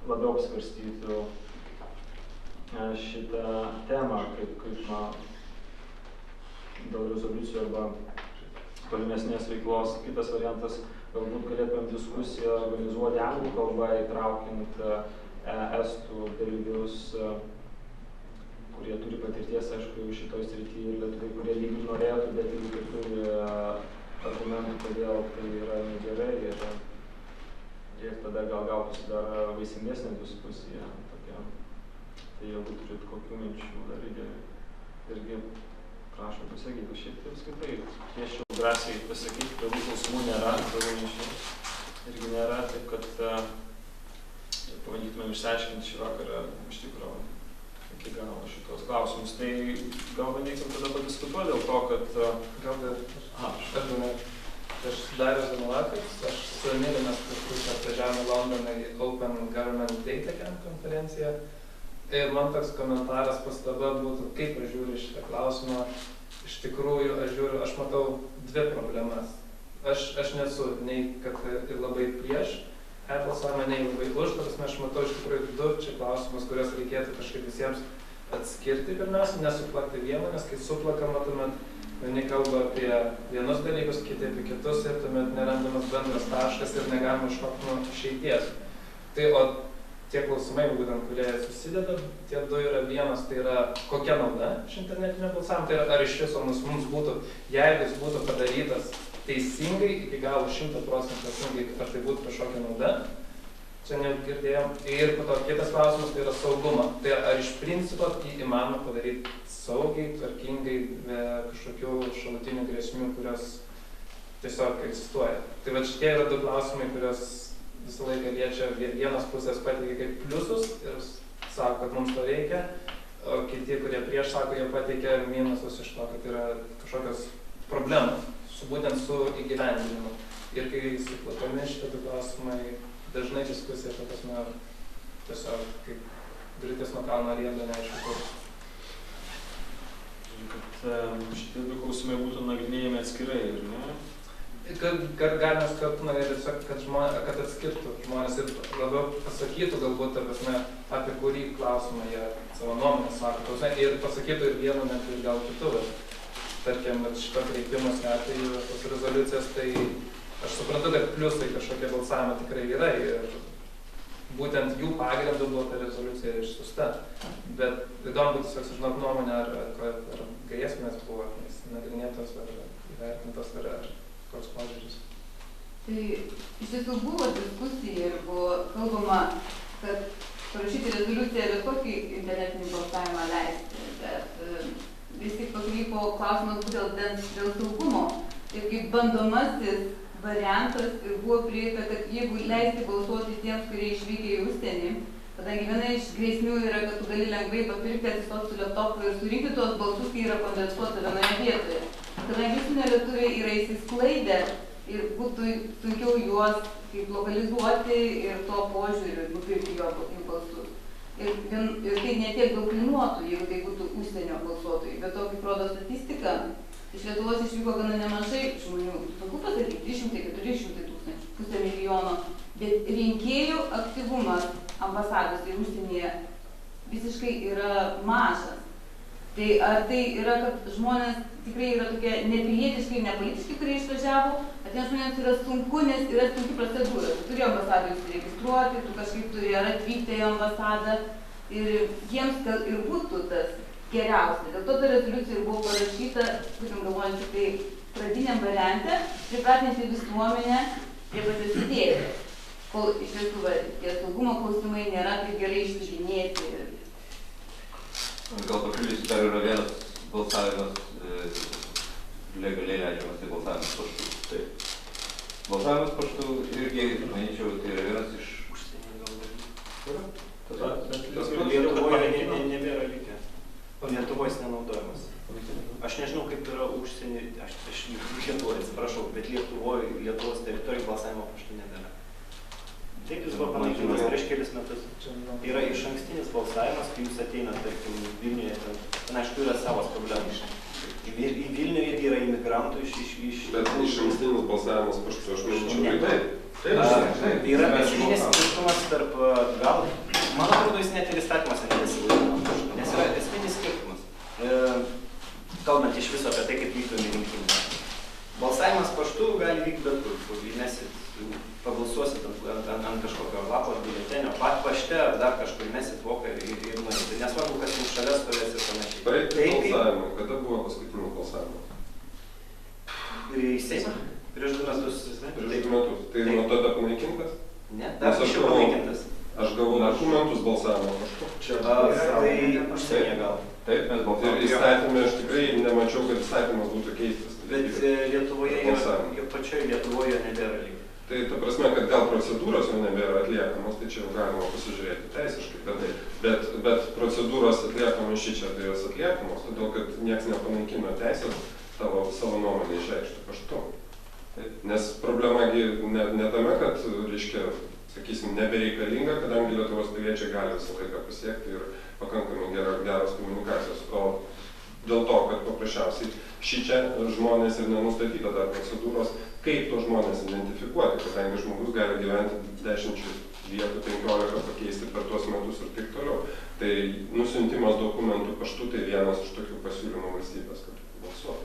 labiau apsvarstytų šitą temą, kaip dėl rezoliucijų arba tolimesnės veiklos. Kitas variantas, galbūt galėtumėm diskusiją organizuoti anglų kalbą, įtraukiant estų dalyvius, kurie turi patirties, aišku, šitoj srityje, ir lietuviai, kurie lyg ir norėtų, bet lyg ir turi argumentų, kodėl tai yra negerai, ir tada gal gautųsi dar vaisingesnė diskusija tokia. Tai jeigu turit kokių minčių, dar irgi prašom pasakyti. Šiaip tai apskritai kviesčiau drąsiai pasakyti, kad klausimų nėra, savo minčių irgi nėra, taip kad pabandytumėm išsiaiškinti šį vakarą iš tikrųjų iki galo šitos klausimus. Tai gal bandykime tada padiskutuoti dėl to, kad aš Darius Zanuakas, aš su Emiliu mes kažkur atvažiavome Londoną į Open Government Data Camp konferenciją. Ir man toks komentaras, pastaba būtų, kaip aš žiūriu šitą klausimą. Iš tikrųjų, aš matau dvi problemas. Aš nesu nei kad ir labai prieš e-balsavimą, nei labai už, aš matau iš tikrųjų du čia klausimus, kuriuos reikėtų kažkaip visiems atskirti pirmiausia, nesuplakti vieną, nes kai suplakama, tuomet vieni kalba apie vienus dalykus, kiti apie kitus ir tuomet nerandamas bendras taškas ir negalima iššokti nuo išeities. Tai o tie klausimai, būtent, kurie susideda, tie du yra vienas, tai yra kokia nauda iš internetinio balsavimo, tai yra ar iš viso mums būtų, jeigu jis būtų padarytas teisingai, iki galo 100% teisingai, ar tai būtų kažkokia nauda, čia negirdėjom. Ir po to kitas klausimas, tai yra saugumą. Tai ar iš principo įmanoma padaryti saugiai, tvarkingai, be kažkokių šalutinių grėsmių, kurios tiesiog egzistuoja. Tai va šitie yra du klausimai, kurios visą laiką liečia vienas pusės pateikia kaip pliusus ir sako, kad mums to reikia, o kiti, kurie prieš sako, jie pateikia minusus iš to, kad yra kažkokios problemos būtent su įgyvendinimu. Ir kai suplakami šitie du klausimai, dažnai diskusija, tiesiog kaip griūtis nuo kalno rieda, neaišku kur. Kad šitie du klausimai būtų nagrinėjami atskirai, ir ne? Galimas, kad atskirtų žmonės ir labiau pasakytų galbūt, apie kurį klausimą jie savo nuomonę sako. Ir pasakytų ir vienu, net ir gal kitų. Tarkim, šito kreipimuose atveju tos rezoliucijas, tai aš suprantu, kad pliusai kažkokie balsavimai tikrai yra ir būtent jų pagrindų buvo ta rezoliucija išsiųsta. Bet įdomu būtų tiesiog sužinoti nuomonę, ar grėsmės buvo nagrinėtos, ar įvertintos, ar koks požiūris. Tai iš tiesų buvo diskusija ir buvo kalbama, kad parašyti rezoliuciją bet kokį internetinį balsavimą leisti, bet vis tik pakrypo klausimas būtent dėl saugumo. Ir kaip bandomasis variantas ir buvo prieita, kad jeigu leisti balsuoti tiems, kurie išvykę į užsienį, kadangi viena iš grėsmių yra, kad tu gali lengvai papirkti, atsistoti su laptopu ir surinkti tuos balsus, kai yra kondensuota vienoje vietoje. Kadangi užsienio lietuviai yra įsisklaidę ir būtų sunkiau juos kaip lokalizuoti ir to požiūriu nupirkti jų balsus. Ir tai netiek daug kainuotų, jeigu tai būtų užsienio balsuotojai. Bet to, kaip rodo statistika, iš Lietuvos išvyko gana nemažai žmonių, sunku pasakyti, 300–400 tūkstančių, 500 milijono, bet rinkėjų aktyvumas ambasadose užsienyje visiškai yra mažas. Tai ar tai yra, kad žmonės tikrai yra tokie nepilietiškai ir nepolitiški, kurie išvažiavo, atiems žmonėms yra sunku, nes yra sunki procedūra. Tu turi ambasadai užsiregistruoti, tu kažkaip turi ar atvykti į ambasadą ir jiems ir būtų tas geriausia. Dėl to ta rezoliucija ir buvo parašyta, būtent galvojant, tik tai pradiniam variante, pripratinti visuomenę prie pačios idėjos. Kol iš tiesų tie saugumo klausimai nėra taip gerai ištyrinėti. Gal papildysiu, dar yra vienas balsavimas legaliai leidžiamas, tai balsavimas paštu. Taip. Balsavimas paštu irgi, manyčiau, tai yra vienas iš užsienio dalykų. Bet Lietuvoje nebėra likę. Lietuvoje jis nenaudojamas. Aš nežinau, kaip yra užsienį, aš Lietuvoje, atsiprašau, bet Lietuvos teritorijų balsavimo paštu nebėra. Taip, jis buvo panaikintas prieš kelis metus. Yra iš ankstinis balsavimas, kai jūs ateinat, tarkim, Vilniuje, ten aišku yra savas problemas. Į Vilnių irgi yra imigrantų iš... Bet iš ankstinis balsavimas paštu, aš manyčiau, tai taip. Yra esminis skirtumas tarp, gal, man atrodo, jis net ir įstatymas nesilaikoma paštu, nes yra esminis skirtumas, kalbant iš viso apie tai, kaip vykdomi rinkimai. Balsavimas paštu gali vykti bet kur įmesit, pabalsuosit ant kažkokio lapo biuletenio, pašte ar dar kažkur įmesit voką ir nueiti. Tai nesvarbu, kas jums šalia stovės ir panašiai. Balsavimo. Kada buvo paskutinis balsavimas? Ir į Seimą. Prieš 2 metus. Prieš 2 metus. Tai nuo tada panaikintas? Ne, dar anksčiau panaikintas. Aš gavau dokumentus balsavimo paštu. Tai užsienyje gal. Taip, mes balsavome. Įstatymė, aš tikrai nemačiau, kad įstatymas būtų keistas. Bet Lietuvoje, jo pačioje Lietuvoje nebėra lygiai. Tai ta prasme, kad gal procedūros jau nebėra atliekamos, tai čia jau galima pasižiūrėti teisiškai. Bet procedūros atliekamos šičia, tai jos atliekamos, todėl kad nieks nepanaikino teisės savo nuomonę išreikšti paštu. Nes problemagi ne tame, kad, reiškia, sakysim, nebereikalinga, kadangi Lietuvos piliečiai gali visą laiką pasiekti ir pakankamai geros komunikacijos, o dėl to, kad paprasčiausiai šičia žmonės ir nenustatyta dar procedūros, kaip tos žmonės identifikuoti, kadangi žmogus gali gyventi 10 vietų, 15 pakeisti per tuos metus ir taip toliau. Tai nusiuntimas dokumentų paštu tai vienas iš tokių pasiūlymų valstybės, kad balsuotų.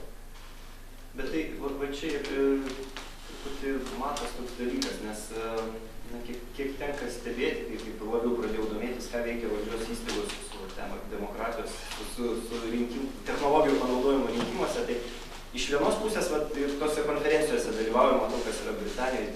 Bet tai, va čia truputį matas toks dalykas, nes kiek tenka stebėti, kaip labiau pradėjau domėtis, ką veikia valdžios įstaigos su demokratijos, su technologijų panaudojimu rinkimuose, tai iš vienos pusės ir tose konferencijose dalyvaujama, matau, kas yra Britanijoje,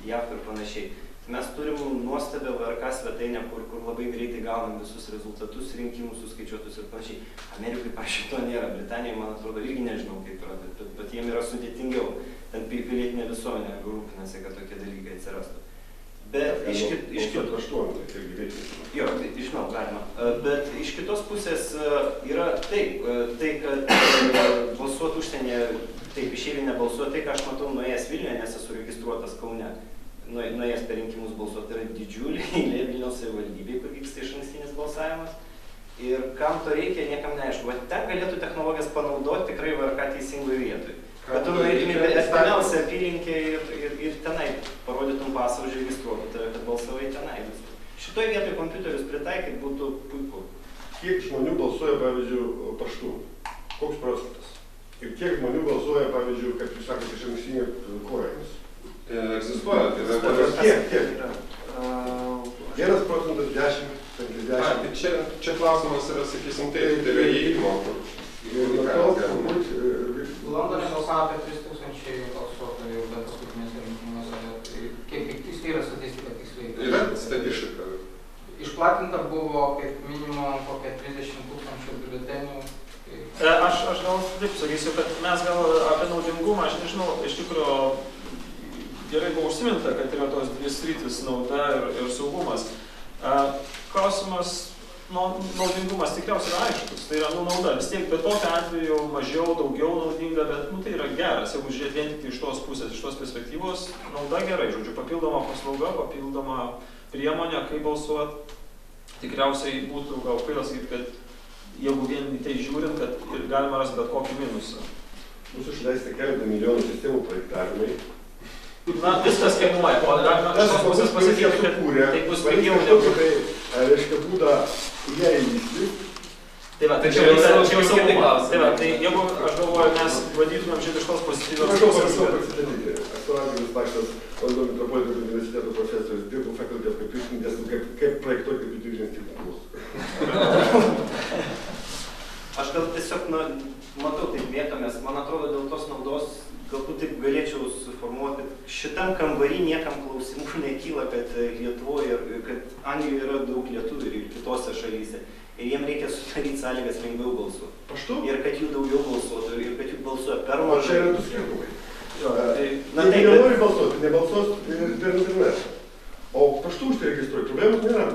JAV ir panašiai. Mes turim nuostabią VRK svetainę, kur labai greitai gaunam visus rezultatus, rinkimus suskaičiuotus ir panašiai. Amerikai, pavyzdžiui, to nėra. Britanijoje, man atrodo, irgi nežinau, kaip yra, bet jiem yra sudėtingiau. Ten pilietinė visuomenė rūpinasi, kad tokie dalykai atsirastų. Bet iš kitos pusės yra taip, kad balsuoti užsienyje, taip išeiviai nebalsuoti, tai ką aš matau nuėjęs Vilniuje, nes esu registruotas Kaune, nuėjęs per rinkimus balsuoti, yra didžiulė eilė Vilniaus savivaldybėje, kur vyksta išankstinis balsavimas. Ir kam to reikia, niekam neaišku. Ten galėtų technologijas panaudoti tikrai VRK teisingoje vietoje. Kad tu nueitumė artimiausią apylinkę ir tenai parodytum pasą, užregistruotų tave, kad balsavai tenai. Šitoje vietoje kompiuterius pritaikyti būtų puiku. Kiek žmonių balsuoja, pavyzdžiui, paštu? Koks procentas? Ir kiek žmonių balsuoja, pavyzdžiui, kaip jūs sakote, išankstinį kojomis? Tai egzistuoja. Kiek? 1 procentas, 10, 50. Čia klausimas yra, sakysim, tai yra įėjimo. Londone balsavo apie 3000 balsuotojų paskutinėse rinkimuose. Kiek tiksliai yra statistika tiksliai? Yra statistika. Išplatinta buvo kaip minimum kokia 30 000 biuletenių. Aš gal taip sakysiu, kad mes gal apie naudingumą, aš nežinau, iš tikrųjų gerai buvo užsiminta, kad yra tos dvi sritys - nauda ir saugumas. Klausimas, naudingumas tikriausiai yra aiškus, tai yra nauda. Vis tiek, bet tokiu atveju mažiau, daugiau naudinga, bet tai yra geras, jeigu žiūrėti vien tik iš tos pusės, iš tos perspektyvos, nauda gerai, žodžiu, papildoma paslauga, papildoma priemonė, kaip balsuoti. Tikriausiai būtų gal kvaila sakyti, kad jeigu vien į tai žiūrint, kad galima rasti bet kokį minusą. Mūsų išleista keletą milijonų sistemų projektavimai. Na, viskas kainuoja, o galima iš tos pusės pasakyti, kad tai bus pigiau negu. Reiškia būdą ją įvysti. Tai va, tai čia jau saugumas. Tai va, tai jeigu aš galvoju, mes vadytumėm šitą iš tos pozityvios pusės. Aktualinis paštas Londono metropoliteno universiteto profesorius dirbo fakultės kaip pirmininkas, kaip projektuoti kompiuterinius tinklus. Aš gal tiesiog matau, taip mėtomės, man atrodo, dėl tos naudos galbūt taip galėčiau suformuoti. Šitam kambarį niekam klausimų nekyla, kad Lietuvoje ir kad Anglijoje yra daug lietuvių ir kitose šalyse. Ir jiem reikia sudaryti sąlygas lengviau balsuoti. Paštu? Ir kad jų daugiau balsuotų, ir kad jų balsuoja per mažai. O čia yra du skirtumai. Jeigu nenori balsuoti, nebalsuos per internetą. O paštu užsiregistruoti, problemos nėra.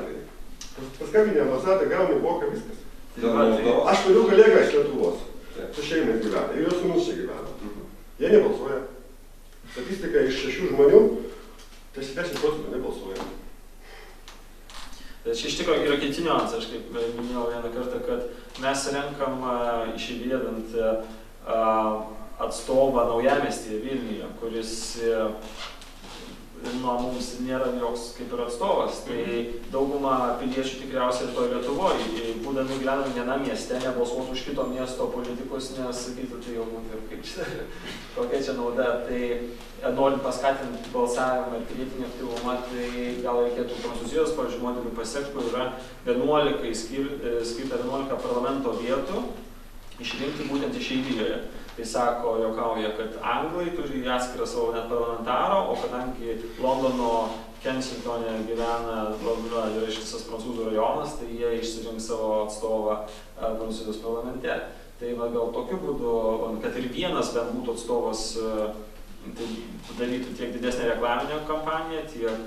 Paskambinė ambasadą, gauni voką, viskas. Aš turiu kolegą iš Lietuvos, su šeimai gyvena, ir jos sūnus čia gyvena. Jie nebalsuoja. Statistika iš 6 žmonių, tai 10% nebalsuoja. Čia iš tikrųjų yra kiti niuansai, aš kaip minėjau vieną kartą, kad mes renkam išįvėdant atstovą Naujamiestyje Vilniuje, kuris mums nėra joks kaip ir atstovas. Tai dauguma piliečių tikriausiai ir toj Lietuvoje, būdami gyvenami vienam mieste, nebalsuotų už kito miesto politikus, nes sakytų, tai jau kaip čia, kokia čia nauda. Tai norint paskatinti balsavimą ir pilietinį aktyvumą, tai gal reikėtų Prancūzijos, pavyzdžiui, modelių pasiekti, kur yra 11 skirta 11 parlamento vietų išrinkti būtent išeivijoje. Tai sako, juokauja, kad anglai turi atskirą savo net parlamentarą, o kadangi Londono Kensingtone gyvena yra ištisas prancūzų rajonas, tai jie išsirinks savo atstovą Prancūzijos parlamente. Tai gal tokiu būdu, kad ir vienas bent būtų atstovas, tai darytų tiek didesnę reklaminę kampaniją, tiek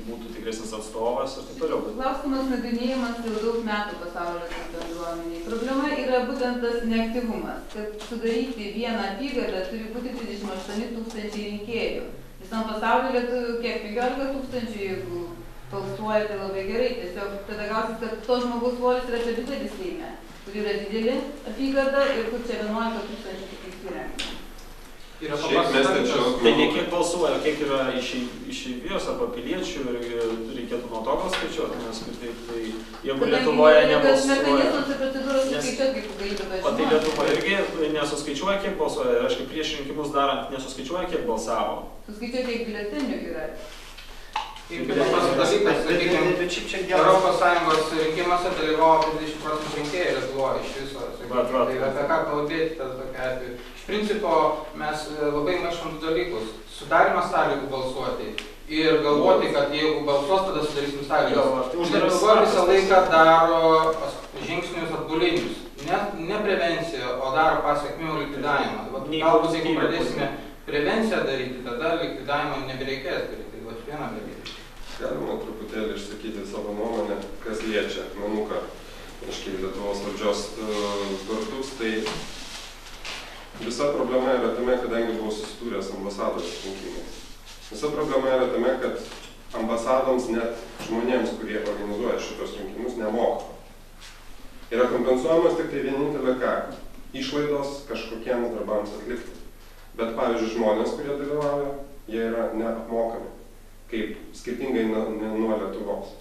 būtų tikresnis atstovas ir taip toliau. Klausimas nagrinėjimas jau daug metų pasaulio bendruomeniai. Problema yra būtent tas neaktyvumas, kad sudaryti vieną apygardą turi būti 38 tūkstančiai rinkėjų. Visam pasaulyje lietuvių kiek 15 tūkstančių, jeigu balsuoja, tai labai gerai. Tiesiog tada gausis, kad to žmogaus svoris yra per didelis Seime, kur yra didelė apygarda ir kur čia 11 tūkstančių tik įsirengia. Tai ne kiek balsuoja, kiek yra išeivijos arba piliečių ir reikėtų nuo to gal skaičiuoti, nes kitaip tai jeigu Lietuvoje nebalsuoja. O tai Lietuvoje irgi nesuskaičiuoja, kiek balsuoja, ir aš kaip prieš rinkimus darant nesuskaičiuoja, kiek balsavo. Suskaičiuoja, kiek biuletenių yra. Ir kitas dalykas, sakykime, Europos Sąjungos rinkimuose dalyvavo 50% rinkėjų Lietuvoje iš viso. Tai apie ką kalbėti tada tokia atveju. Iš principo mes labai maišom dalykus. Sudarimas sąlygų balsuoti ir galvoti, kad jeigu balsuos, tada sudarysim sąlygas. Lietuva visą laiką daro žingsnius atbulinius. Ne prevenciją, o daro pasiekmių likvidavimą. Galbūt jeigu pradėsime prevenciją daryti, tada likvidavimo nebereikės daryti. Galima truputėlį išsakyti savo nuomonę, kas liečia akmenuką, aiškiai Lietuvos valdžios vartus, tai visa problema yra tame, kadangi buvau susidūręs ambasados rinkimais. Visa problema yra tame, kad ambasadoms net žmonėms, kurie organizuoja šitos rinkimus, nemoka. Yra kompensuojamos tik tai vienintelė ką? Išlaidos kažkokiems darbams atlikti. Bet pavyzdžiui, žmonės, kurie dalyvauja, jie yra neapmokami. Kaip skirtingai nuo Lietuvos.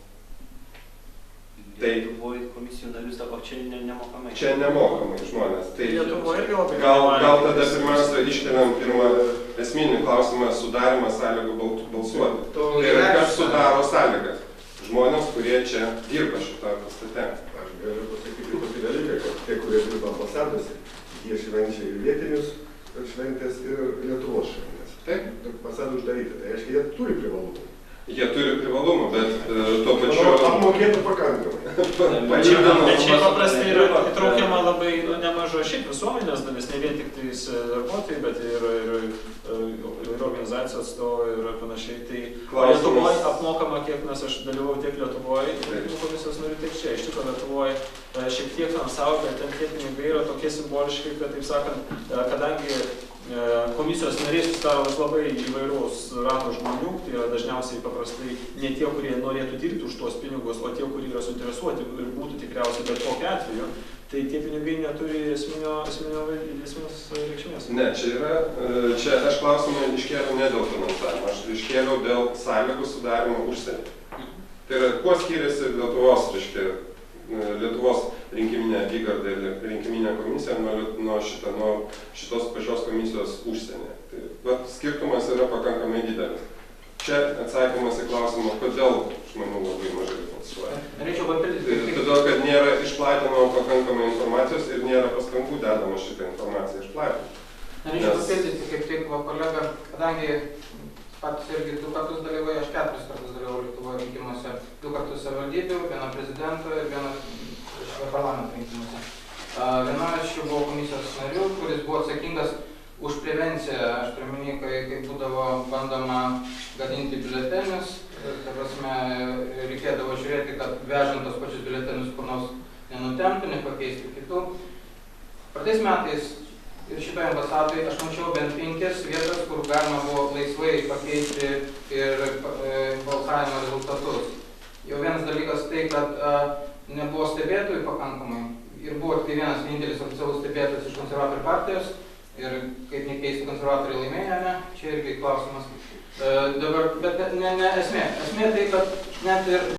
Tai Lietuvoje komisijų narius sako, čia nemokamai. Čia nemokamai žmonės. Tai Lietuvoje irgi labai gal tada pirmiausia iškeliam pirmą esminį klausimą sudarimą sąlygų balsuoti. Tai yra, kas sudaro sąlygas? Žmonės, kurie čia dirba šitą pastate. Aš galiu pasakyti tokį dalyką, kad tie, kurie dirba ambasadose, jie švenčia ir vietinius šventės ir Lietuvos šventės. Taip, ambasadų uždaryti, tai reiškia, jie turi privalumų. Jie turi privalumų, bet tuo pačiu... Apmokėtų pakankamai. Bet čia paprastai yra įtraukiama labai nemaža šiaip visuomenės dalis, ne vien tik darbuotojai, bet ir organizacijos atstovai ir panašiai. Tai Lietuvoje apmokama, kiek nes aš dalyvau tiek Lietuvoje, rinkimų komisijos narių, tiek čia. Iš tikro Lietuvoje šiek tiek finansavo, bet ten tie pinigai yra tokie simboliškai, kad taip sakant, kadangi komisijos nariai susidaro iš labai įvairaus rato žmonių, tai yra dažniausiai paprastai ne tie, kurie norėtų dirbti už tuos pinigus, o tie, kurie yra suinteresuoti ir būtų tikriausiai bet kokiu atveju, tai tie pinigai neturi esminės reikšmės. Ne, čia aš klausimą iškėliau ne dėl finansavimo, aš iškėliau dėl sąlygų sudarimo užsienį. Tai yra, kuo skiriasi Lietuvos rinkiminė apygarda ir rinkiminė komisija nuo šitos pačios komisijos užsienyje. Tai skirtumas yra pakankamai didelis. Čia atsakymas į klausimą, kodėl žmonių labai mažai balsuoja. Norėčiau papildyti. Todėl, kad nėra išplatinama pakankamai informacijos ir nėra pastangų dedama šitą informaciją išplatinti. Norėčiau papildyti, kaip tik kolega, kadangi patys irgi 2 kartus dalyvauja, aš 4 kartus dalyvau Lietuvoje rinkimuose, 2 kartus savivaldybių, 1 prezidento ir 1 parlamento rinkimuose. Vienoje iš jų buvo komisijos narių, kuris buvo atsakingas už prevenciją, aš turiu omeny, kai būdavo bandoma gadinti biuletenius, ta prasme, reikėdavo žiūrėti, kad vežant tos pačius biuletenius kur nors nenutemptų, nepakeisti kitų. Praeitais metais ir šitoje ambasadoje aš mačiau bent 5 vietas, kur galima buvo laisvai pakeisti ir balsavimo rezultatus. Jau vienas dalykas tai, kad nebuvo stebėtojų pakankamai ir buvo tik vienas vienintelis oficialus stebėtojas iš konservatorių partijos ir kaip nekeista konservatoriai laimėjo, ne? Čia irgi klausimas. Dabar, bet ne esmė. Esmė tai, kad net ir